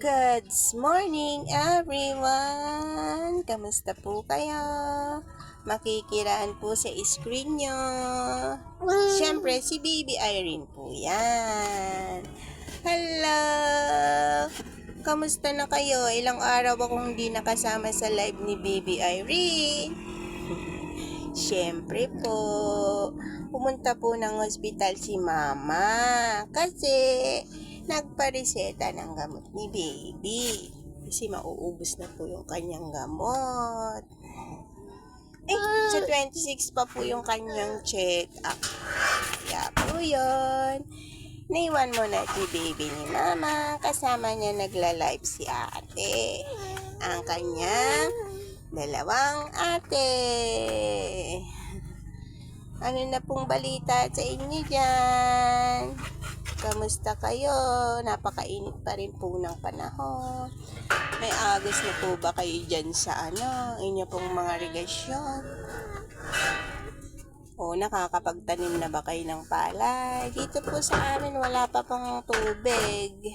Good morning everyone! Kamusta po kayo? Makikiraan po sa screen nyo. Siyempre, si Baby Irene po yan. Hello! Kamusta na kayo? Ilang araw akong hindi nakasama sa live ni Baby Irene. Siyempre po, pumunta po ng ospital si Mama kasi nagpareseta ng gamot ni Baby. Kasi mauubos na po yung kanyang gamot. Sa 26 pa po yung kanyang check-up. Kaya po yun. Naiwan mo na si Baby ni Mama. Kasama niya nagla-live si ate. Ang kanyang dalawang ate. Ano na pong balita sa inyo dyan? Kamusta kayo? Napakainit pa rin po ng panahon. May agos na po ba kayo dyan sa inyo pong mga regasyon? O nakakapagtanim na ba kayo ng palay? Dito po sa amin wala pa pong tubig.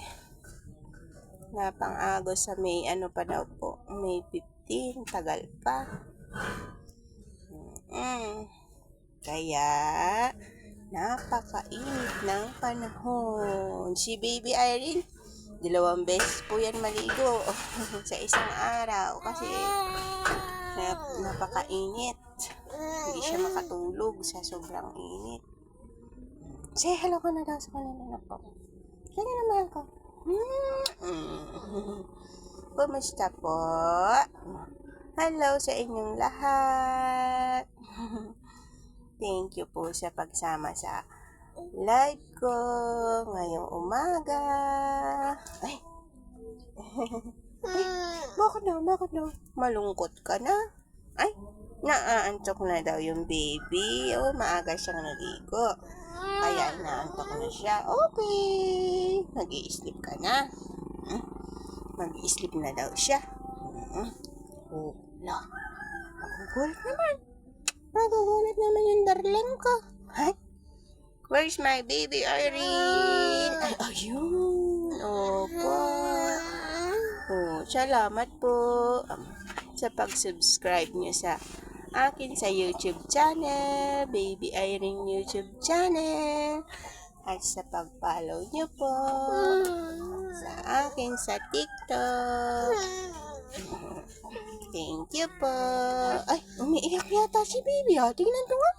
Wala pang agos sa May pa daw po? May 15, tagal pa. Kaya napakainit ng panahon. Si Baby Irene, 2 beses po yan maligo sa isang araw kasi napakainit. Hindi siya makatulog sa sobrang init. Say hello ka na daw sa kanila na po. Kaya naman ko. Kumusta po? Hello sa inyong lahat. Thank you po sa pagsama sa live ko ngayong umaga. Ay, bakit daw? Malungkot ka na? Ay, naaantok na daw yung baby. Maaga siyang naligo. Kaya naantok na siya. Okay. Mag-i-sleep ka na. Mag-i-sleep na daw siya. Nagugulat naman yung darling ko. Hi? Where's my baby Irene? Ay, ayun. Opo. Salamat po sa pag-subscribe niyo sa akin sa YouTube channel, Baby Irene YouTube channel, at sa pag-follow niyo po sa akin sa TikTok. Thank you po. Ay, umiiyak yata si Baby ha. Tingnan to nga.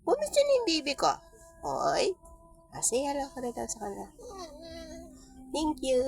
Kumusta na yung baby ko? Oy. Say hello ka na daw sa kanila. Thank you.